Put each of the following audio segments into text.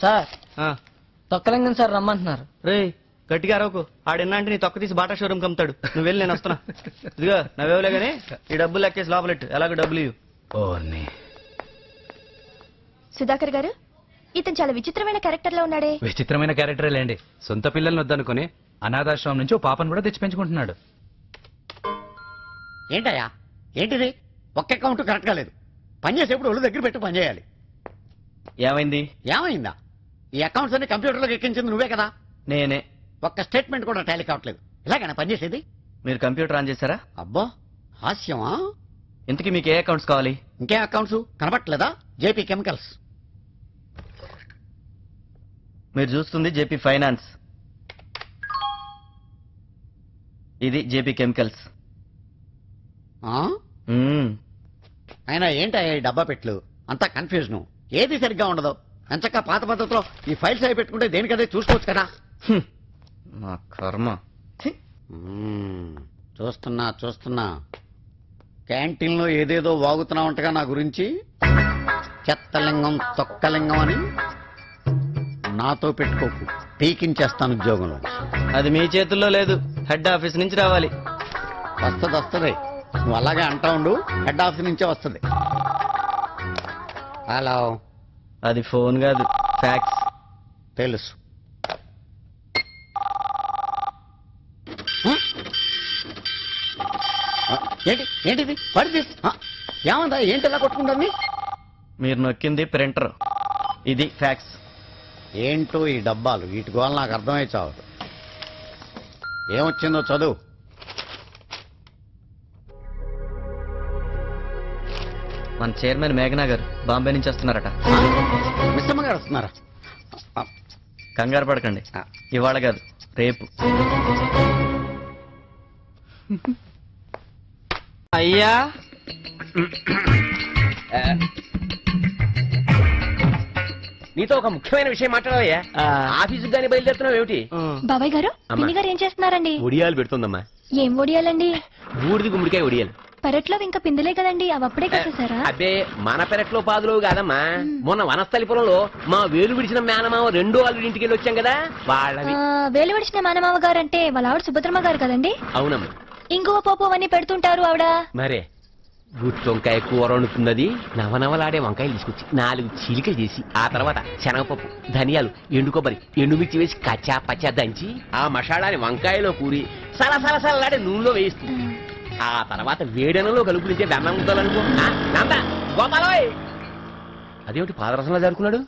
Sir ఆ, తొక్కలింగం sir రమ్మంటున్నారు. రే గట్టిగా అరవకు. ఆడెన్నా అంటే నీ తొక్క తీసి బాటా షోరూమ్ కమ్ముతాడు. నువ్వు వెళ్ళి నేను వస్తున్నా. ఇదిగో నవ్వేవులే గానీ ఈ డబ్బులు లెక్కేసి లోపలెట్టు. ఎలాగో డబ్బులు ఇవ్వు. సుధాకర్ గారు, ఇతను చాలా విచిత్రమైన క్యారెక్టర్ లో ఉన్నాడే. విచిత్రమైన క్యారెక్టరే లేండి. సొంత పిల్లల్ని వద్దనుకుని అనాథాశ్రమం నుంచి ఓ పాపను కూడా తెచ్చి పెంచుకుంటున్నాడు. ఏంటయ్యా ఏంటిది? ఒక్క అకౌంట్ కరెక్ట్ గా లేదు. పనిచేసేప్పుడు ఒళ్ళు దగ్గర పెట్టి పనిచేయాలి. ఏమైంది? ఏమైందా? ఈ అకౌంట్స్ అన్ని కంప్యూటర్లోకి ఎక్కించింది నువ్వే కదా. నేనే. ఒక్క స్టేట్మెంట్ కూడా టాలీ కావట్లేదు. ఇలాగైనా పనిచేసేది? మీరు కంప్యూటర్ ఆన్ చేశారా? అబ్బో హాస్యమా. ఇంతకీ మీకు ఏ అకౌంట్స్ కావాలి? ఇంకేం అకౌంట్స్ కనబట్టలేదా? JP chemicals. మీరు చూస్తుంది జేపీ ఫైనాన్స్, ఇది జేపీ కెమికల్స్. ఆ? అయినా ఏంటయ్యా ఈ డబ్బా పెట్లు అంతా కన్ఫ్యూజన్. ఏది సరిగ్గా ఉండదు. ఎంచక్క పాత పద్ధతిలో ఈ ఫైల్స్ అవి పెట్టుకుంటే దేనికదే చూసుకోవచ్చు కదా. నా కర్మ. చూస్తున్నా చూస్తున్నా. క్యాంటీన్ లో ఏదేదో వాగుతున్నా ఉంటగా నా గురించి. చెత్తలింగం తొక్కలింగం అని నాతో పెట్టుకోకు. పీకించేస్తాను ఉద్యోగంలో. అది మీ చేతుల్లో లేదు. హెడ్ ఆఫీస్ నుంచి రావాలి. వస్తుంది. నువ్వు అలాగే అంటా ఉండు. హెడ్ ఆఫీస్ నుంచే వస్తుంది. హలో. అది ఫోన్ కాదు, ఫ్యాక్స్. తెలుసు. ఏంటిది? ఏమందా? ఏంటి ఇలా కొట్టుకుంటుంది? మీరు నొక్కింది ప్రింటర్, ఇది ఫ్యాక్స్. ఏంటో ఈ డబ్బాలు, వీటి గోళ నాకు అర్థమై చావదు. ఏమొచ్చిందో చదువు. మన చైర్మన్ మేఘనా గారు బాంబే నుంచి వస్తున్నారట. మిస్సమ్మ గారు వస్తున్నారా? కంగారు పడకండి, ఇవాళ కాదు రేపు. అయ్యా నీతో ఒక ముఖ్యమైన విషయం మాట్లాడాలయ్యా. ఆఫీసుకు గానీ బయలుదేరుతున్నావు ఏమిటి? బాబాయ్ గారు, పిన్ని గారు ఏం చేస్తున్నారండి? ఒడియాలు పెడుతుందమ్మా. ఏం ఒడియాలండి? బూడిది గుమ్మడికాయ ఒడియాలు. పెరట్లో ఇంకా పిందులే కదండి, అవి అప్పుడే కట్టేశారా? అబ్బే, మన పెరట్లో పాదులు కాదమ్మా. మొన్న వనస్థలిపురంలో మా వేలు విడిచిన మేనమావ రెండో వాళ్ళ ఇంటికి వెళ్ళి వచ్చాం కదా, వాళ్ళవి. వేలు విడిచిన మానమావ గారు అంటే వాళ్ళ ఆవిడ సుభద్రమ్మ గారు కదండి? అవునమ్మా. ఇంగువ పోపు అవన్నీ పెడుతుంటారు ఆవిడ. మరే గుత్తి వంకాయ కూర వండుతున్నది. నవనవలాడే వంకాయలు తీసుకొచ్చి 4 చీలికలు చేసి, ఆ తర్వాత శనగపప్పు, ధనియాలు, ఎండు కొబ్బరి, ఎండుమిర్చి వేసి కచ్చా పచ్చా దంచి ఆ మసాలాని వంకాయలో కూరి సలసలసలాడే నూనెలో వేయిస్తుంది. ఆ తర్వాత వేడెనలో కలుపునిచ్చే వెన్న ముద్దలనుకో. గోపాలోయ్, అదేమిటి పాదరసంలో జరుపుకున్నాడు?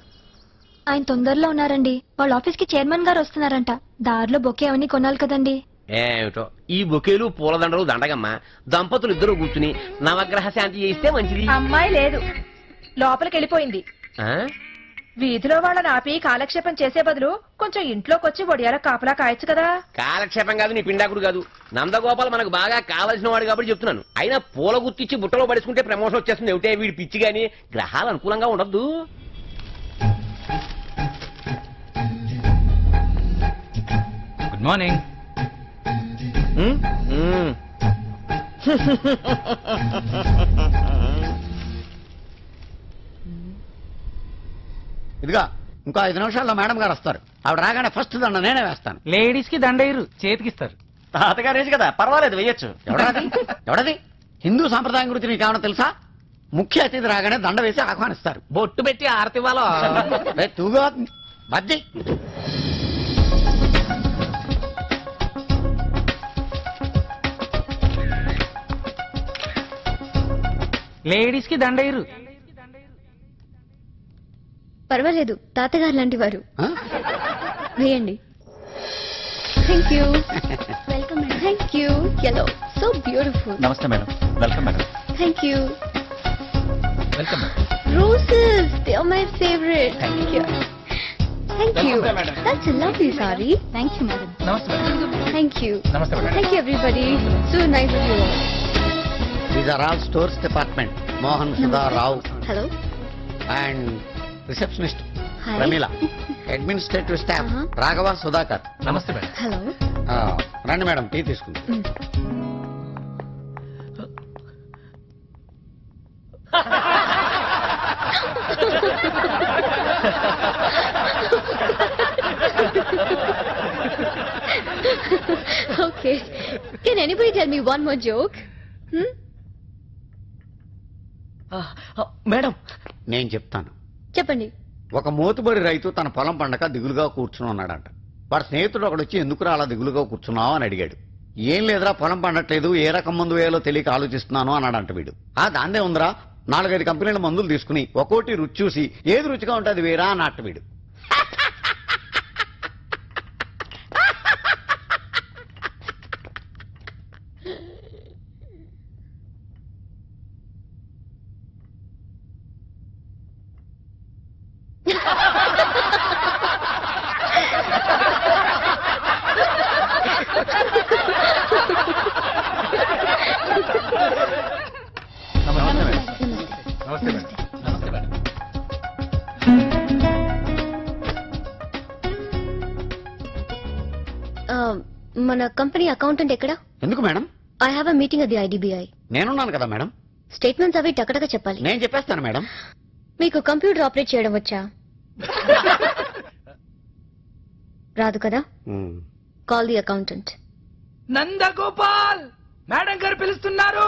ఆయన తొందరలో ఉన్నారండి. వాళ్ళ ఆఫీస్ కి చైర్మన్ గారు వస్తున్నారంట. దారిలో బొకే అవన్నీ కొనాలి కదండి. ఏమిటో ఈ బొకేలు పూలదండలు దండగమ్మా. దంపతులు ఇద్దరు కూర్చుని నవగ్రహ శాంతి చేయిస్తే మంచిది. అమ్మాయి లేదు, లోపలికి వెళ్ళిపోయింది. వీధిలో వాళ్ళని ఆపి కాలక్షేపం చేసే బదులు కొంచెం ఇంట్లోకొచ్చి ఒడియాల కాపలా కాయచ్చు కదా. కాలక్షేపం కాదు, నీ పిండాకుడు కాదు. నందగోపాల్ మనకు బాగా కావలసిన వాడు కాబట్టి చెప్తున్నాను. అయినా పూల గుర్తిచ్చి బుట్టలో పడుచుకుంటే ప్రమోషన్ వచ్చేస్తుంది. ఏమిటే వీడి పిచ్చి గాని. గ్రహాలు అనుకూలంగా ఉండద్దు. Good morning. ఇదిగా ఇంకో 5 నిమిషాల్లో మేడం గారు వస్తారు. ఆవిడ రాగానే ఫస్ట్ దండ నేనే వేస్తాను. లేడీస్ కి దండయ్యరు, చేతికిస్తారు. తాతగారేసి కదా, పర్వాలేదు, వేయచ్చు. ఎవడది? హిందూ సాంప్రదాయం గురించి నీకు ఏమైనా తెలుసా? ముఖ్య అతిథి రాగానే దండ వేసి ఆహ్వానిస్తారు. బొట్టు పెట్టి ఆరతివ్వాలో. తూగా బద్ది. లేడీస్ కి దండయ్యరు. పర్వాలేదు, తాతగారు లాంటి వారు. వేయండి. Thank you. Welcome madam. Thank you. Yellow so beautiful. నమస్తే madam. Welcome madam. Thank you. Welcome madam. Roses, they are my favorite. Thank you. Thank you. That's a lovely saree. Thank you, madam. నమస్తే madam. Thank you. నమస్తే madam. Thank you, everybody. So nice of you all. These are all stores department. Mohan Sudha Rao. Hello. And receptionist Hi. Pramila. Administrative staff Raghava Sudhakar. నమస్తే madam. Hello. రండి madam, tea తీసుకుంది. okay. Can anybody tell me one more joke? Hmm? Madam నేను చెప్తాను. చెప్పండి. ఒక మోతుబరి రైతు తన పొలం పండక దిగులుగా కూర్చుని ఉన్నాడంట. వాడు స్నేహితుడు ఒకడు వచ్చి ఎందుకురా అలా దిగులుగా కూర్చున్నావు అని అడిగాడు. ఏం లేదురా పొలం పండట్లేదు, ఏ రకం మందు వేయాలో తెలియక ఆలోచిస్తున్నాను అన్నాడంట వీడు. దాందే ఉందిరా, 4-5 కంపెనీల మందులు తీసుకుని ఒక్కోటి రుచి చూసి ఏది రుచిగా ఉంటుంది వేరా అన్నట్టు వీడు. నమస్తే మేడం. నమస్తే మేడం. మన కంపెనీ అకౌంటెంట్ ఎక్కడ? ఎందుకు madam? I have a meeting at the IDBI. నేనున్నాను కదా మేడం. స్టేట్మెంట్స్ అవి టకటక చెప్పాలి. నేను చెప్పేస్తాను మేడం. మీకు కంప్యూటర్ ఆపరేట్ చేయడం వచ్చా? రాదు కదా? Call the accountant. Nandagopal madam గారు పిలుస్తున్నారు.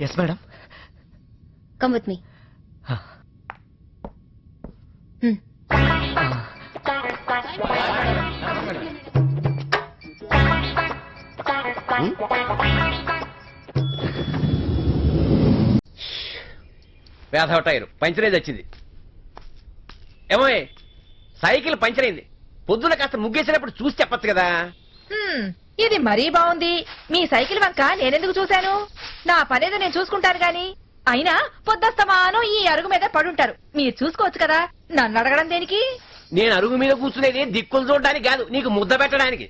Yes madam. Come with me. వేధవ టైరు పంచర్ అయింది వచ్చింది. ఏమో సైకిల్ పంచర్ అయింది. పొద్దున కాస్త ముగ్గేసినప్పుడు చూసి చెప్పచ్చు కదా. ఇది మరీ బాగుంది. మీ సైకిల్ వంక నేనెందుకు చూశాను? నా పనేదో నేను చూసుకుంటాను గాని. అయినా పొద్దస్తమానం ఈ అరుగు మీద పడుంటారు, మీరు చూసుకోవచ్చు కదా. నన్ను అడగడం దేనికి? నేను అరుగు మీద కూర్చునేది దిక్కులు చూడడానికి కాదు, నీకు ముద్ద పెట్టడానికి.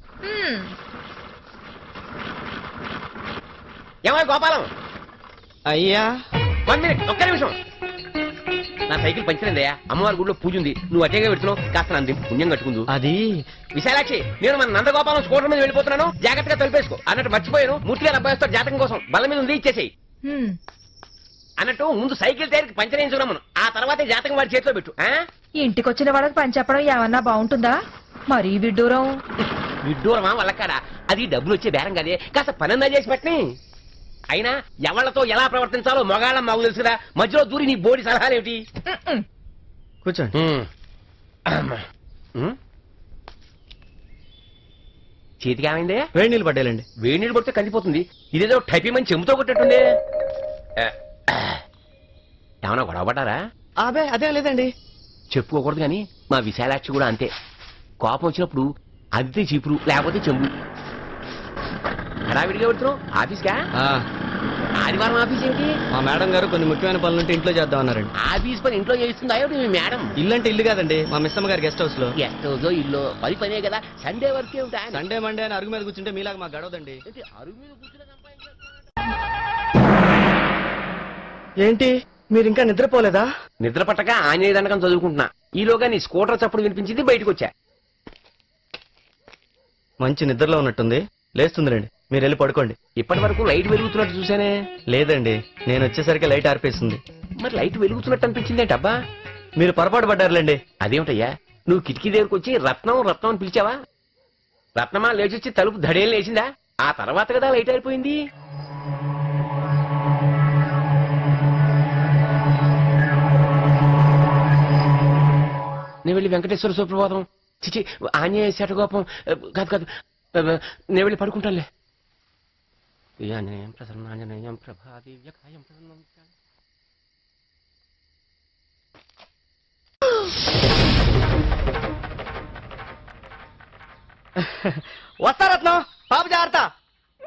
ఏమో గోపాలం. అయ్యా 1 minute, ఒక్క నిమిషం. నా సైకిల్ పంచరైందయ్యా. అమ్మవారి గుడిలో పూజ ఉంది, నువ్వు అటేగా పెడుతున్నావు. కాస్త నన్ను పుణ్యం కట్టుకుందు. అది విశాలాక్షి, నేను మన నందగోపాలం స్కూటర్ మీద వెళ్ళిపోతున్నాను, జాగ్రత్తగా తలిపేసుకో. అన్నట్టు మర్చిపోయాను, మూర్తిగా అబ్బాయితో జాతకం కోసం బల్ల మీద ఉంది, ఇచ్చేసేయి అన్నట్టు. ముందు సైకిల్ టైర్కి పంచర్ వేయించుకున్నాము, ఆ తర్వాతే జాతకం వాడి చేతిలో పెట్టు. ఇంటికొచ్చిన వాళ్ళకి పని చెప్పడం ఏమన్నా బాగుంటుందా? మరీ విడ్డూరం. విడ్డూరమా వల్లకాడా? అది డబ్బులు వచ్చే బేరం కదే, కాస్త పనన్నా చేసి పెట్టని. అయినా ఎవళ్లతో ఎలా ప్రవర్తించాలో మొగాళ్ళ మాకు తెలుసురా. మధ్యలో దూరి నీ బోడి సలహాలేమిటి? కూర్చోండి. చేతికి ఏమైందే? వేడి నీళ్ళు పడ్డాలండి. వేడి నీళ్ళు పడితే కందిపోతుంది. ఇదేదో టైపీ మంచి చెంబుతో కొట్టేట్టుంది. ఏమన్నా గొడవ పడ్డారా? అదే అదే లేదండి. చెప్పుకోకూడదు కానీ మా విశాలాక్షి కూడా అంతే. కోపం వచ్చినప్పుడు అదితే చీపురు, లేకపోతే చెంబు. హడావిడిగా పెడుతున్నావు ఆఫీస్కా? ఆదివారం ఆఫీస్ ఏంటి? మా మేడం గారు కొన్ని ముఖ్యమైన పనులుంటే ఇంట్లో చేద్దామన్నారండి. ఆఫీస్ పని ఇంట్లో చేస్తుందా మీ మేడం? ఇల్లు అంటే ఇల్లు కాదండి, మా మిస్సమ్మ గారి గెస్ట్ హౌస్ లో. గెస్ట్ హౌస్ ఇల్లు పనే కదా. సండే వరకు ఏమిటా? సండే మండే అని అరుగు మీద కూర్చుంటే మీలాగా మాకు గడవదండి. అరుగు మీద కూర్చుని ఏంటి మీరు ఇంకా నిద్రపోలేదా? నిద్ర పట్టక ఆంజనేయ దండకం చదువుకుంటున్నా. ఈలోగా నీ స్కూటర్ చప్పుడు వినిపించింది, బయటకు వచ్చా. మంచి నిద్రలో ఉన్నట్టుంది, లేస్తుందిలేండి. మీరు వెళ్ళి పడుకోండి. ఇప్పటి వరకు లైట్ వెలుగుతున్నట్టు చూసానే. లేదండి, నేను వచ్చేసరికి లైట్ ఆర్పేస్తుంది. మరి లైట్ వెలుగుతున్నట్టు అనిపించిందేంటబ్బా? మీరు పొరపాటు పడ్డారులేండి. అదేమిటయ్యా, నువ్వు కిటికీ దగ్గరకు వచ్చి రత్నం రత్నం అని పిలిచావా? రత్నమా లేచొచ్చి తలుపు ధడేలు లేచిందా? ఆ తర్వాత కదా లైట్ అయిపోయింది. నేను వెళ్ళి వెంకటేశ్వర సుప్రభాతం, చిచి ఆంజనేయ శటగోపం కాదు కాదు, నేను వెళ్ళి పడుకుంటానులే. ఆంజనేయం ప్రసన్న ఆంజనేయం ప్రభాదివ్యకాయం ప్రసన్నం. వస్తా రత్నం, పాప జాగ్రత్త.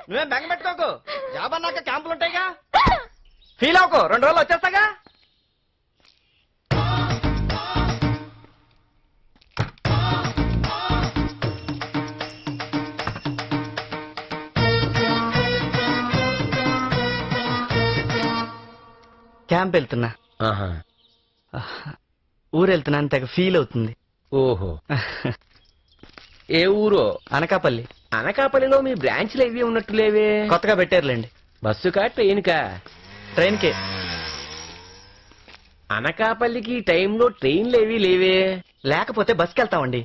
నువ్వేం బెంగ పెట్టుకోకు, జాబ్ అన్నాక క్యాంపులు ఉంటాయిగా. ఫీల్ అవ్వకు, 2 రోజులు వచ్చేస్తాగా. క్యాంప్ వెళ్తున్నా, ఊరు వెళ్తున్నా, తెగ ఫీల్ అవుతుంది. ఓహో, ఏ ఊరో? అనకాపల్లి. అనకాపల్లిలో మీ బ్రాంచ్లు ఏవి ఉన్నట్టు లేవే? కొత్తగా పెట్టారులేండి. బస్సుకా ట్రైన్కా? ట్రైన్కే. అనకాపల్లికి ఈ టైంలో ట్రైన్లు ఏవీ లేవే. లేకపోతే బస్కి వెళ్తామండి.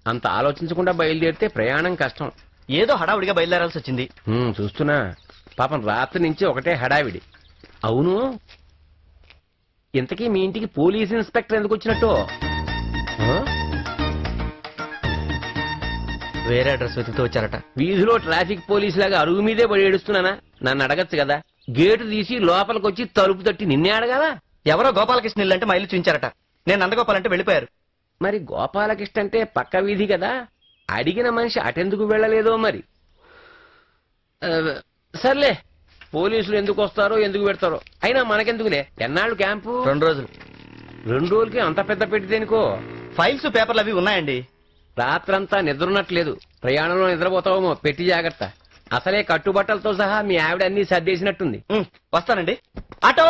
అంత ఆలోచించకుండా బయలుదేరితే ప్రయాణం కష్టం. ఏదో హడావుడిగా బయలుదేరాల్సి వచ్చింది. చూస్తున్నా పాపం రాత్రి నుంచి ఒకటే హడావిడి. అవును, ఇంతకీ మీ ఇంటికి పోలీస్ ఇన్స్పెక్టర్ ఎందుకు వచ్చినట్టు? వేరే అడ్రస్ వెతుకుతూ వచ్చారట. వీధిలో ట్రాఫిక్ పోలీస్ లాగా అరుగు మీదే పడి ఏడుస్తున్నానా? నన్ను అడగచ్చు కదా. గేటు తీసి లోపలికొచ్చి తలుపు తట్టి నిన్నే అడగాలా? ఎవరో గోపాలకృష్ణ ఇల్లు అంటే మా ఇల్లు చూపించారట. నేను నందగోపాల్ అంటే వెళ్ళిపోయారు. మరి గోపాలకృష్ణ అంటే పక్క వీధి కదా, అడిగిన మనిషి అటెందుకు వెళ్ళలేదో మరి. సర్లే, పోలీసులు ఎందుకు వస్తారో ఎందుకు పెడతారో, అయినా మనకెందుకులే. ఎన్నాళ్ళు క్యాంపు? 2 రోజులు. 2 రోజులకి అంత పెద్ద పెట్టిదేనికో. ఫైల్స్ పేపర్లు అవి ఉన్నాయండి. రాత్రంతా నిద్రున్నట్లేదు. ప్రయాణంలో నిద్రపోతావేమో, పెట్టి జాగ్రత్త. అసలే కట్టుబట్టలతో సహా మీ ఆవిడ అన్ని సర్దేసినట్టుంది. వస్తానండి. ఆటో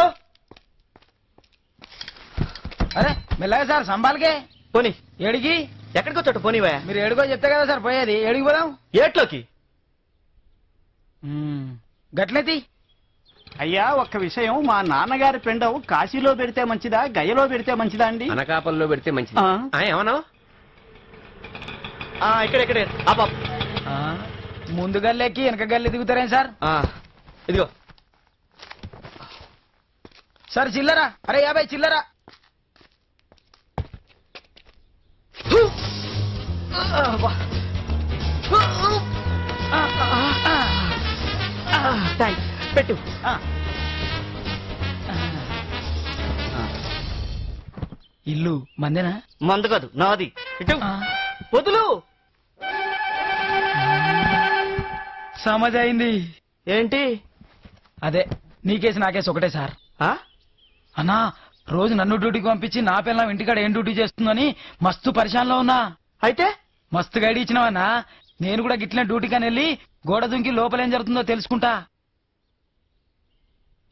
అరే మెల్లగా సార్ సంబాల్కే పోనీ. ఏడికి ఎక్కడికి వచ్చాడు పోనీవా? మీరు ఏడుకో చెప్తే కదా సార్ పోయేది. ఏడికి పోదాం? ఏట్లోకి. గట్లెత్తి. అయ్యా, ఒక్క విషయం. మా నాన్నగారి పెండవు కాశీలో పెడితే మంచిదా, గయలో పెడితే మంచిదా అండి? అనకాపల్లో పెడితే మంచిది. ఏమన్నావు? ఇక్కడే ముందు గల్లెక్కి వెనక గల్లె దిగుతారేం సార్? ఇదిగో సార్ చిల్లరా. అరే 50 చిల్లరా. పెట్టు. ఇల్లు మందేనా? మందు కాదు, నాది. ఇటు వదులు. సమజ్ అయింది. ఏంటి? అదే నీకేసి నాకేసి ఒకటే సార్. అన్నా, రోజు నన్ను డ్యూటీకి పంపించి నా పిల్లం ఇంటికాడ ఏం డ్యూటీ చేస్తుందని మస్తు పరిశానలో ఉన్నా. అయితే మస్తు గైడ్ ఇచ్చినావన్నా. నేను కూడా గిట్లనే డ్యూటీకని వెళ్ళి గోడ దుంకి లోపలేం జరుగుతుందో తెలుసుకుంటా.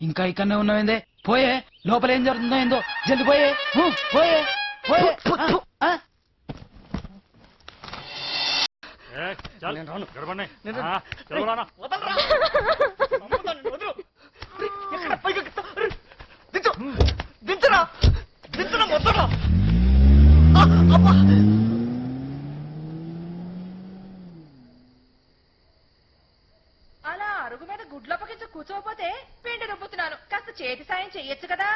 ఇంకా ఇక్కడనే ఉన్నావేందే? పోయే, లోపలేం జరుగుతుందో ఏందో జల్ది పోయే. పోయే పోయే. దించరా దించరా మొత్తరా. అలా అరుగు మీద గుడ్లప్పకించి కూర్చోపోతే పిండి రుబ్బుతున్నాను. కాస్త చేతి సాయం చెయ్యొచ్చు కదా.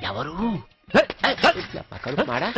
ఎవరు? మాడా